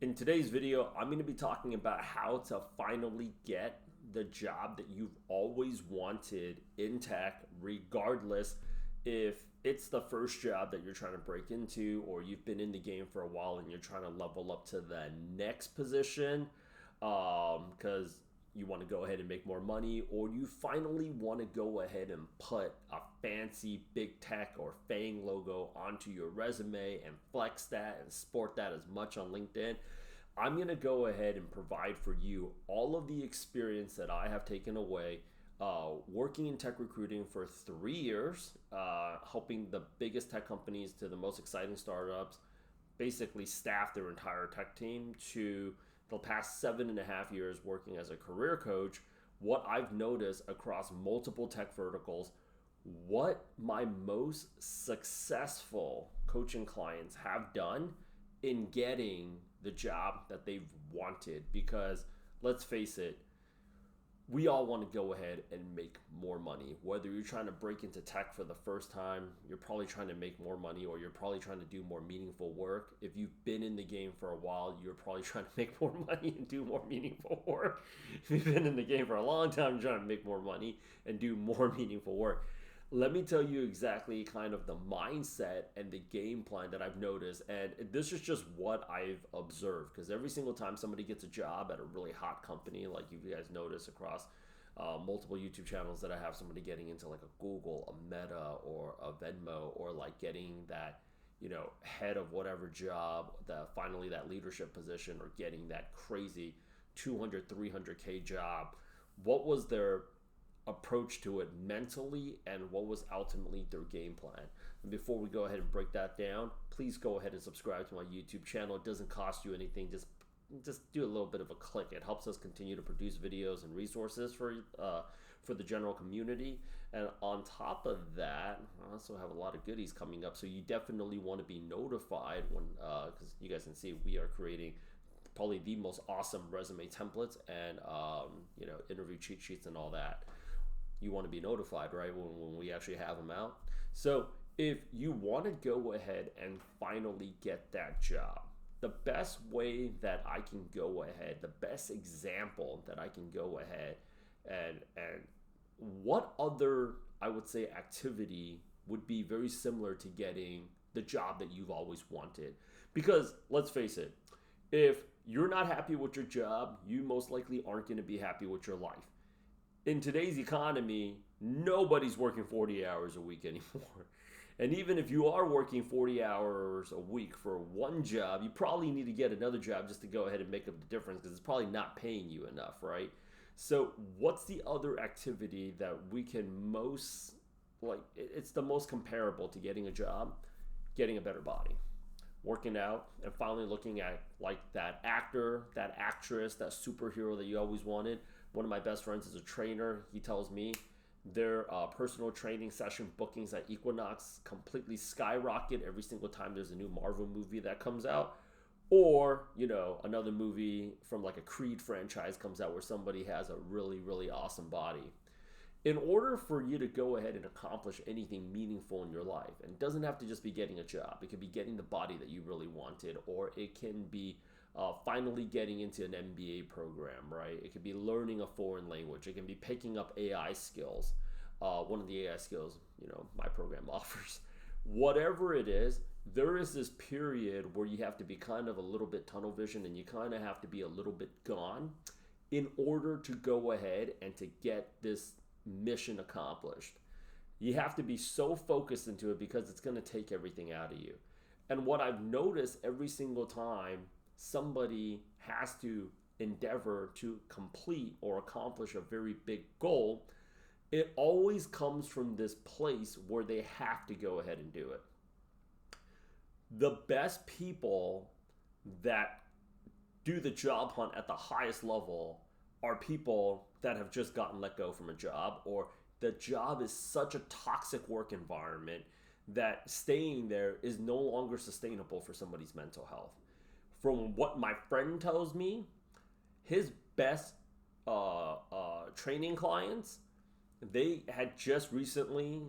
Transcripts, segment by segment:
In today's video, I'm going to be talking about how to finally get the job that you've always wanted in tech, regardless if it's the first job that you're trying to break into or you've been in the game for a while and you're trying to level up to the next position because you want to go ahead and make more money, or you finally want to go ahead and put a fancy big tech or FANG logo onto your resume and flex that and sport that as much on LinkedIn. I'm going to go ahead and provide for you all of the experience that I have taken away working in tech recruiting for 3 years, helping the biggest tech companies to the most exciting startups basically staff their entire tech team, to the past 7.5 years working as a career coach. What I've noticed across multiple tech verticals, what my most successful coaching clients have done in getting the job that they've wanted. Because let's face it, we all want to go ahead and make more money. Whether you're trying to break into tech for the first time, you're probably trying to make more money, or you're probably trying to do more meaningful work. If you've been in the game for a while, you're probably trying to make more money and do more meaningful work. If you've been in the game for a long time, you're trying to make more money and do more meaningful work. Let me tell you exactly kind of the mindset and the game plan that I've noticed. And this is just what I've observed, because every single time somebody gets a job at a really hot company, like you guys notice across multiple YouTube channels that I have, somebody getting into like a Google, a Meta, or a Venmo, or like getting that, head of whatever job, that finally that leadership position, or getting that crazy 200, 300K job. What was their approach to it mentally, and what was ultimately their game plan? And before we go ahead and break that down, please go ahead and subscribe to my YouTube channel. It doesn't cost you anything. Just do a little bit of a click. It helps us continue to produce videos and resources for the general community. And on top of that, I also have a lot of goodies coming up, so you definitely want to be notified when, because you guys can see we are creating probably the most awesome resume templates and interview cheat sheets and all that. You want to be notified, right, when we actually have them out. So if you want to go ahead and finally get that job, the best way that I can go ahead, the best example that I can go ahead and what other, I would say, activity would be very similar to getting the job that you've always wanted. Because let's face it, if you're not happy with your job, you most likely aren't going to be happy with your life. In today's economy, nobody's working 40 hours a week anymore. And even if you are working 40 hours a week for one job, you probably need to get another job just to go ahead and make up the difference, because it's probably not paying you enough, right? So what's the other activity that we can most, like, it's the most comparable to getting a job? Getting a better body, working out, and finally looking at like that actor, that actress, that superhero that you always wanted. One of my best friends is a trainer. He tells me their personal training session bookings at Equinox completely skyrocket every single time there's a new Marvel movie that comes out, or another movie from like a Creed franchise comes out where somebody has a really, really awesome body. In order for you to go ahead and accomplish anything meaningful in your life, and it doesn't have to just be getting a job, it could be getting the body that you really wanted, or it can be finally getting into an MBA program, right? It could be learning a foreign language. It can be picking up AI skills. One of the AI skills, my program offers. Whatever it is, there is this period where you have to be kind of a little bit tunnel vision, and you kind of have to be a little bit gone in order to go ahead and to get this mission accomplished. You have to be so focused into it, because it's going to take everything out of you. And what I've noticed every single time somebody has to endeavor to complete or accomplish a very big goal, it always comes from this place where they have to go ahead and do it. The best people that do the job hunt at the highest level are people that have just gotten let go from a job, or the job is such a toxic work environment that staying there is no longer sustainable for somebody's mental health. From what my friend tells me, his best training clients, they had just recently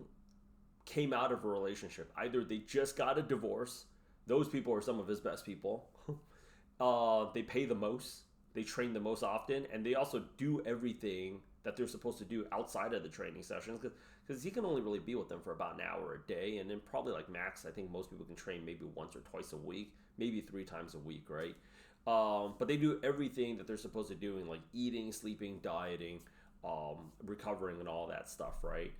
came out of a relationship. Either they just got a divorce. Those people are some of his best people. They pay the most, they train the most often, and they also do everything that they're supposed to do outside of the training sessions because he can only really be with them for about an hour a day, and then probably like max, I think most people can train maybe once or twice a week, maybe 3 times a week, right? But they do everything that they're supposed to do in like eating, sleeping, dieting, recovering, and all that stuff, right?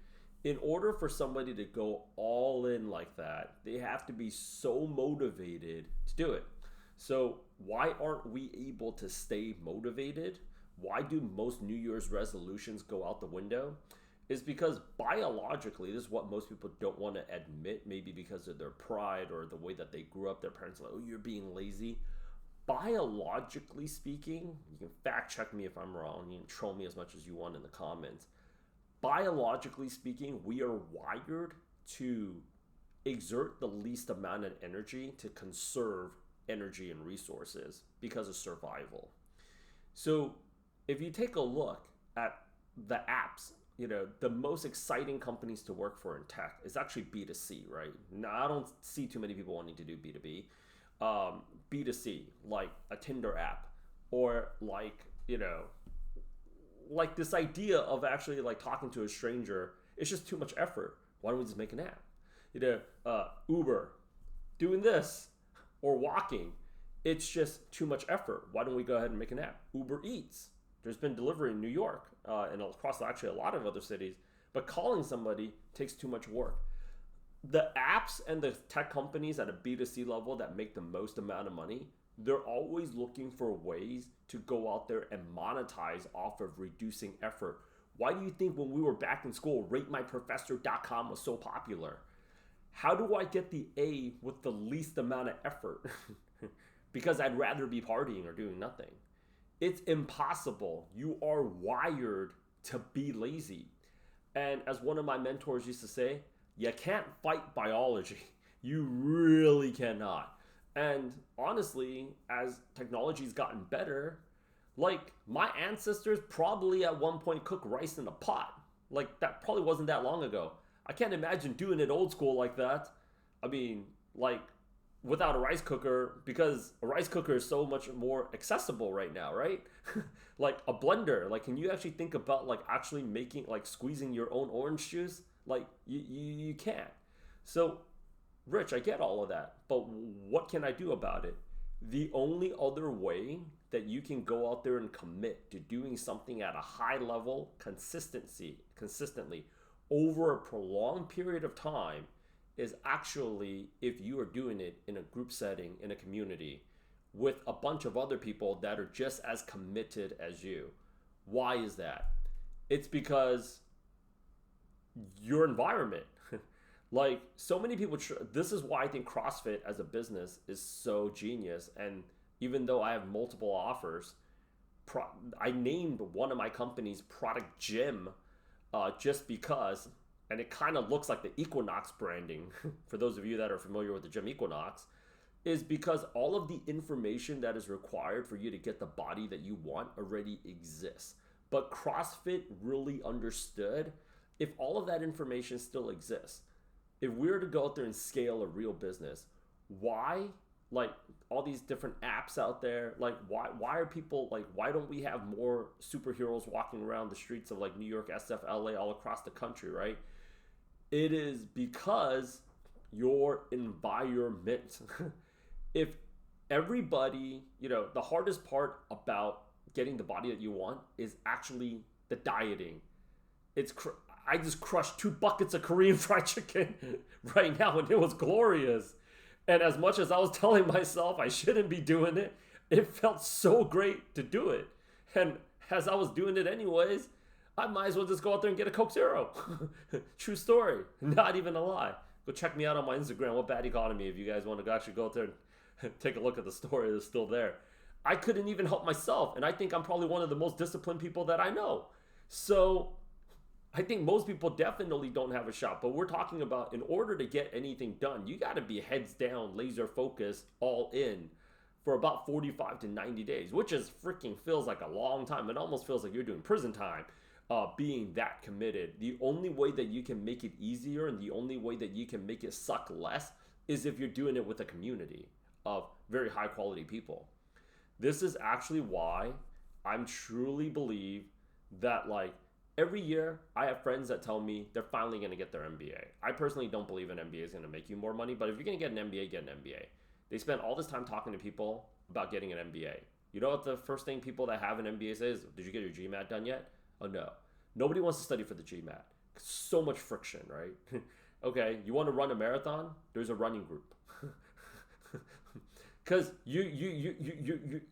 In order for somebody to go all in like that, they have to be so motivated to do it. So, why aren't we able to stay motivated? Why do most New Year's resolutions go out the window? Is because biologically, this is what most people don't want to admit, maybe because of their pride or the way that they grew up. Their parents are like, oh, you're being lazy. Biologically speaking, you can fact check me if I'm wrong. You can troll me as much as you want in the comments. Biologically speaking, we are wired to exert the least amount of energy to conserve energy and resources because of survival. So if you take a look at the apps, the most exciting companies to work for in tech is actually B2C, right? Now, I don't see too many people wanting to do B2B. B2C, like a Tinder app, or like this idea of actually like talking to a stranger. It's just too much effort. Why don't we just make an app? Uber, doing this, or walking. It's just too much effort. Why don't we go ahead and make an app? Uber Eats. There's been delivery in New York and across actually a lot of other cities, but calling somebody takes too much work. The apps and the tech companies at a B2C level that make the most amount of money, they're always looking for ways to go out there and monetize off of reducing effort. Why do you think when we were back in school, ratemyprofessor.com was so popular? How do I get the A with the least amount of effort? Because I'd rather be partying or doing nothing. It's impossible. You are wired to be lazy. And as one of my mentors used to say, you can't fight biology. You really cannot. And honestly, as technology's gotten better, like my ancestors probably at one point cooked rice in a pot. Like that probably wasn't that long ago. I can't imagine doing it old school like that. I mean, like without a rice cooker, because a rice cooker is so much more accessible right now, right? Like a blender. Like, can you actually think about like actually making, like squeezing your own orange juice? Like you can't. So, Rich, I get all of that, but what can I do about it? The only other way that you can go out there and commit to doing something at a high level, consistently over a prolonged period of time is actually if you are doing it in a group setting, in a community, with a bunch of other people that are just as committed as you. Why is that? It's because your environment. Like so many people, this is why I think CrossFit as a business is so genius. And even though I have multiple offers, I named one of my companies Product Gym just because, and it kind of looks like the Equinox branding for those of you that are familiar with the gym Equinox, is because all of the information that is required for you to get the body that you want already exists. But CrossFit really understood if all of that information still exists, if we were to go out there and scale a real business, why, like all these different apps out there, like why are people like, why don't we have more superheroes walking around the streets of like New York, SF, LA, all across the country, right? It is because your environment. If everybody, the hardest part about getting the body that you want is actually the dieting. I just crushed 2 buckets of Korean fried chicken right now, and it was glorious. And as much as I was telling myself I shouldn't be doing it, it felt so great to do it. And as I was doing it anyways, I might as well just go out there and get a Coke Zero. True story. Not even a lie. Go check me out on my Instagram, What Bad Economy, if you guys want to actually go out there and take a look at the story that's still there. I couldn't even help myself, and I think I'm probably one of the most disciplined people that I know. So I think most people definitely don't have a shot, but we're talking about in order to get anything done, you got to be heads down, laser focused, all in for about 45 to 90 days, which is freaking feels like a long time. It almost feels like you're doing prison time, being that committed. The only way that you can make it easier and the only way that you can make it suck less is if you're doing it with a community of very high quality people. This is actually why I'm truly believe that like every year I have friends that tell me they're finally going to get their MBA. I personally don't believe an MBA is going to make you more money, but if you're going to get an MBA, get an MBA. They spend all this time talking to people about getting an MBA. You know what the first thing people that have an MBA say is, did you get your GMAT done yet? Oh no. Nobody wants to study for the GMAT. So much friction, right? Okay, you want to run a marathon? There's a running group. Because you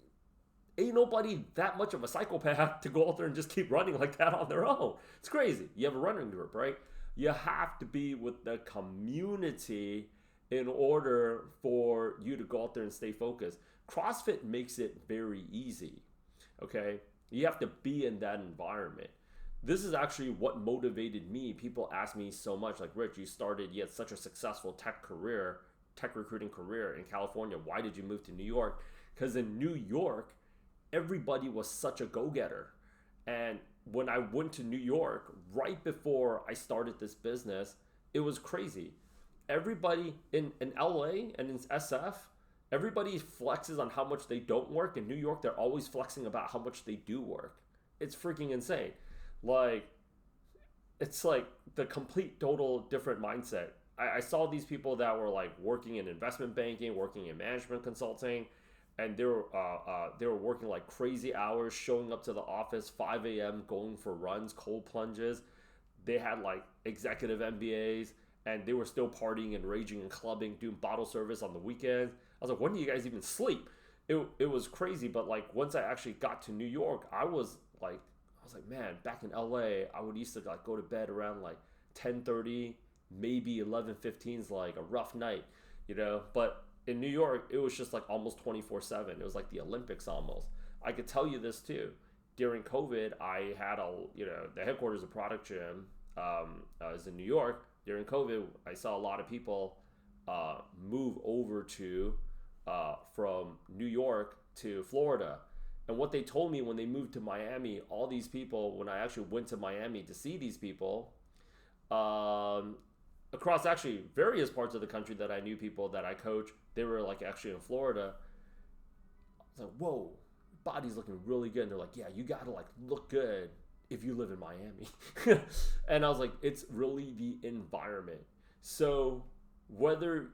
ain't nobody that much of a psychopath to go out there and just keep running like that on their own. It's crazy. You have a running group, right? You have to be with the community in order for you to go out there and stay focused. CrossFit makes it very easy, okay? You have to be in that environment. This is actually what motivated me. People ask me so much, like, Rich, you had such a successful tech recruiting career in California. Why did you move to New York? Because in New York, everybody was such a go-getter. And when I went to New York, right before I started this business, it was crazy. Everybody in LA and in SF, everybody flexes on how much they don't work. In New York, they're always flexing about how much they do work. It's freaking insane. Like, it's like the complete total different mindset. I saw these people that were like working in investment banking, working in management consulting, and they were working like crazy hours, showing up to the office 5 a.m., going for runs, cold plunges. They had like executive MBAs, and they were still partying and raging and clubbing, doing bottle service on the weekends. I was like, when do you guys even sleep? It was crazy. But like once I actually got to New York, I was like, man, back in LA, I would used to like go to bed around like 10:30, maybe 11:15 is like a rough night, you know. But in New York, it was just like almost 24/7. It was like the Olympics almost. I could tell you this too. During COVID, I had the headquarters of Product Gym is in New York. During COVID, I saw a lot of people move over to from New York to Florida. And what they told me when they moved to Miami, all these people, when I actually went to Miami to see these people, across actually various parts of the country that I knew people that I coach, they were like actually in Florida. I was like, whoa, your body's looking really good. And they're like, yeah, you gotta like look good if you live in Miami. And I was like, it's really the environment. So whether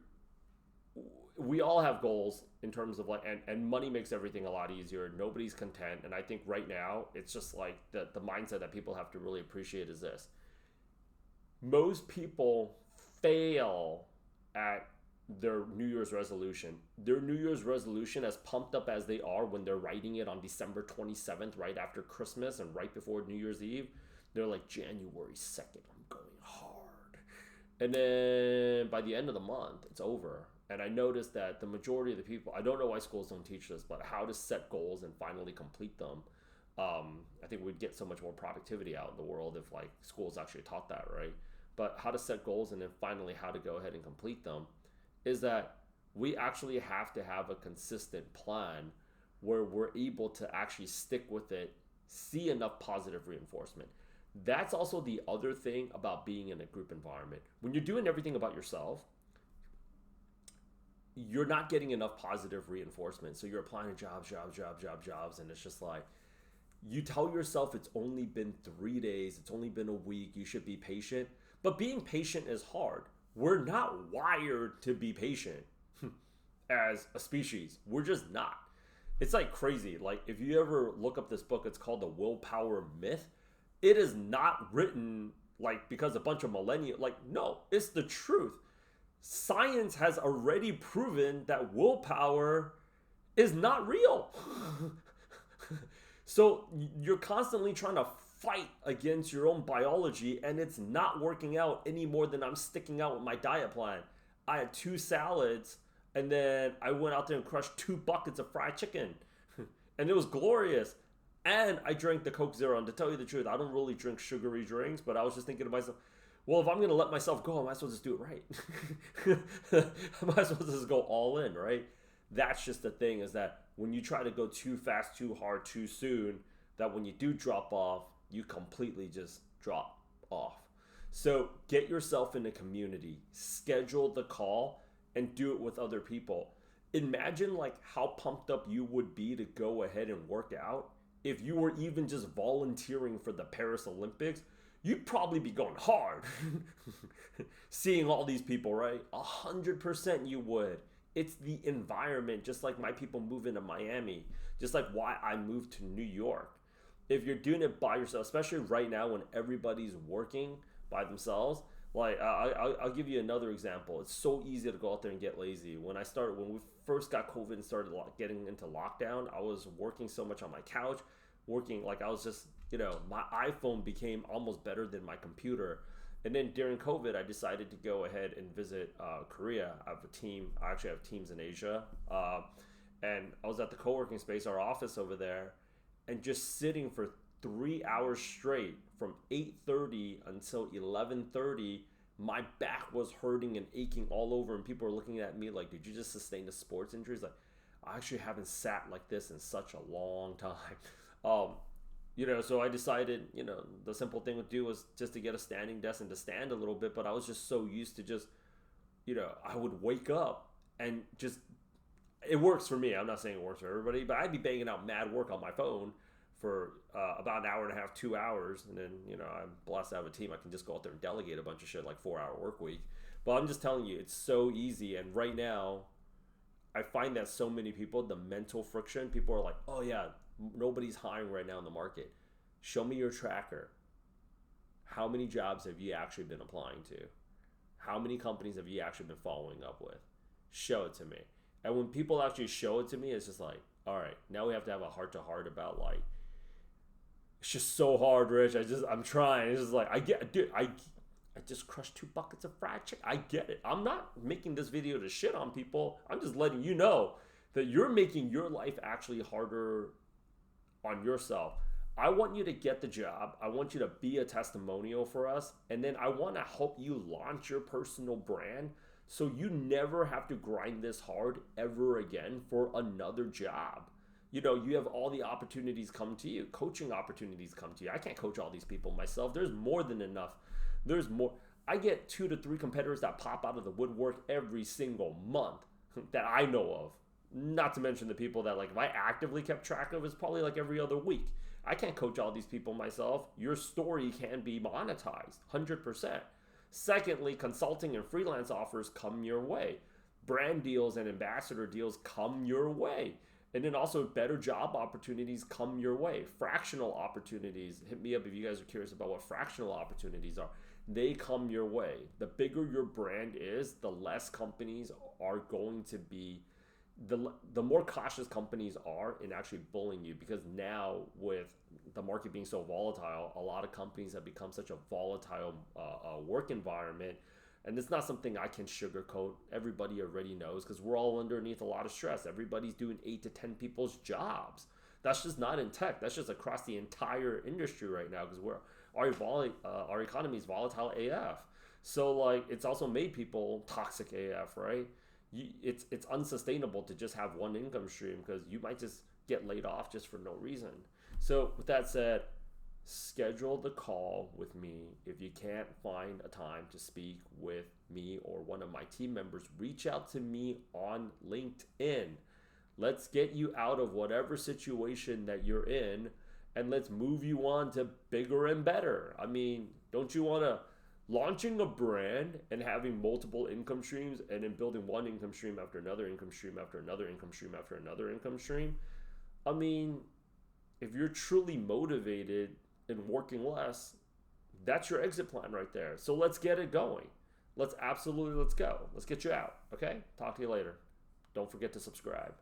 we all have goals in terms of like, and money makes everything a lot easier. Nobody's content. And I think right now it's just like the mindset that people have to really appreciate is this. Most people fail at their New Year's resolution. Their New Year's resolution, as pumped up as they are when they're writing it on December 27th, right after Christmas and right before New Year's Eve, they're like, January 2nd, I'm going hard. And then by the end of the month, it's over. And I noticed that the majority of the people, I don't know why schools don't teach this, but how to set goals and finally complete them. I think we'd get so much more productivity out in the world if like schools actually taught that, right? But how to set goals and then finally how to go ahead and complete them is that we actually have to have a consistent plan where we're able to actually stick with it, see enough positive reinforcement. That's also the other thing about being in a group environment. When you're doing everything about yourself, you're not getting enough positive reinforcement. So you're applying to jobs, and it's just like, you tell yourself it's only been 3 days, it's only been a week, you should be patient. But being patient is hard. We're not wired to be patient as a species. We're just not. It's like crazy. Like if you ever look up this book, it's called The Willpower Myth. It is not written like because a bunch of millennials, like no, it's the truth. Science has already proven that willpower is not real. So you're constantly trying to fight against your own biology, and it's not working out any more than I'm sticking out with my diet plan. I had 2 salads, and then I went out there and crushed 2 buckets of fried chicken. And it was glorious. And I drank the Coke Zero. And to tell you the truth, I don't really drink sugary drinks, but I was just thinking to myself, well, if I'm going to let myself go, I might as well just do it right. I might as well just go all in, right? That's just the thing, is that when you try to go too fast, too hard, too soon, that when you do drop off, you completely just drop off. So get yourself in a community, schedule the call, and do it with other people. Imagine like how pumped up you would be to go ahead and work out if you were even just volunteering for the Paris Olympics. You'd probably be going hard seeing all these people, right? 100% you would. It's the environment, just like my people move into Miami, just like why I moved to New York. If you're doing it by yourself, especially right now when everybody's working by themselves, like I'll give you another example. It's so easy to go out there and get lazy. When we first got COVID and started getting into lockdown, I was working so much on my couch, working like I was just, my iPhone became almost better than my computer. And then during COVID, I decided to go ahead and visit Korea. I have a team. I actually have teams in Asia. And I was at the co-working space, our office over there, and just sitting for 3 hours straight from 8:30 until 11:30. My back was hurting and aching all over, and people were looking at me like, did you just sustain a sports injury? It's like, I actually haven't sat like this in such a long time. So I decided, the simple thing to do was just to get a standing desk and to stand a little bit. But I was just so used to just, I would wake up and just, it works for me. I'm not saying it works for everybody, but I'd be banging out mad work on my phone for about an hour and a half, 2 hours. And then, I'm blessed to have a team. I can just go out there and delegate a bunch of shit, like 4-hour work week. But I'm just telling you, it's so easy. And right now, I find that so many people, the mental friction, people are like, oh yeah, nobody's hiring right now in the market. Show me your tracker. How many jobs have you actually been applying to? How many companies have you actually been following up with? Show it to me. And when people actually show it to me, it's just like, all right, now we have to have a heart-to-heart about like, it's just so hard, Rich. I'm trying. It's just like, I just crushed 2 buckets of fried chicken. I get it. I'm not making this video to shit on people. I'm just letting you know that you're making your life actually harder on yourself. I want you to get the job. I want you to be a testimonial for us. And then I want to help you launch your personal brand so you never have to grind this hard ever again for another job. You have all the opportunities come to you. Coaching opportunities come to you. I can't coach all these people myself. There's more than enough. There's more. I get 2 to 3 competitors that pop out of the woodwork every single month that I know of. Not to mention the people that, like, if I actively kept track of, it's probably like every other week. I can't coach all these people myself. Your story can be monetized, 100%. Secondly, consulting and freelance offers come your way. Brand deals and ambassador deals come your way. And then also better job opportunities come your way. Fractional opportunities. Hit me up if you guys are curious about what fractional opportunities are. They come your way. The bigger your brand is, the less companies are going to be, the more cautious companies are in actually bullying you, because now with the market being so volatile, a lot of companies have become such a volatile work environment. And it's not something I can sugarcoat. Everybody already knows, because we're all underneath a lot of stress. Everybody's doing 8 to 10 people's jobs. That's just not in tech. That's just across the entire industry right now, because our economy is volatile AF. So like, it's also made people toxic AF, right? It's unsustainable to just have one income stream, because you might just get laid off just for no reason. So with that said, schedule the call with me. If you can't find a time to speak with me or one of my team members, reach out to me on LinkedIn. Let's get you out of whatever situation that you're in, and let's move you on to bigger and better. I mean, don't you want to launching a brand and having multiple income streams, and then building one income stream after another income stream after another income stream after another income stream? I mean, if you're truly motivated and working less, that's your exit plan right there. So let's get it going. Let's go. Let's get you out. Okay? Talk to you later. Don't forget to subscribe.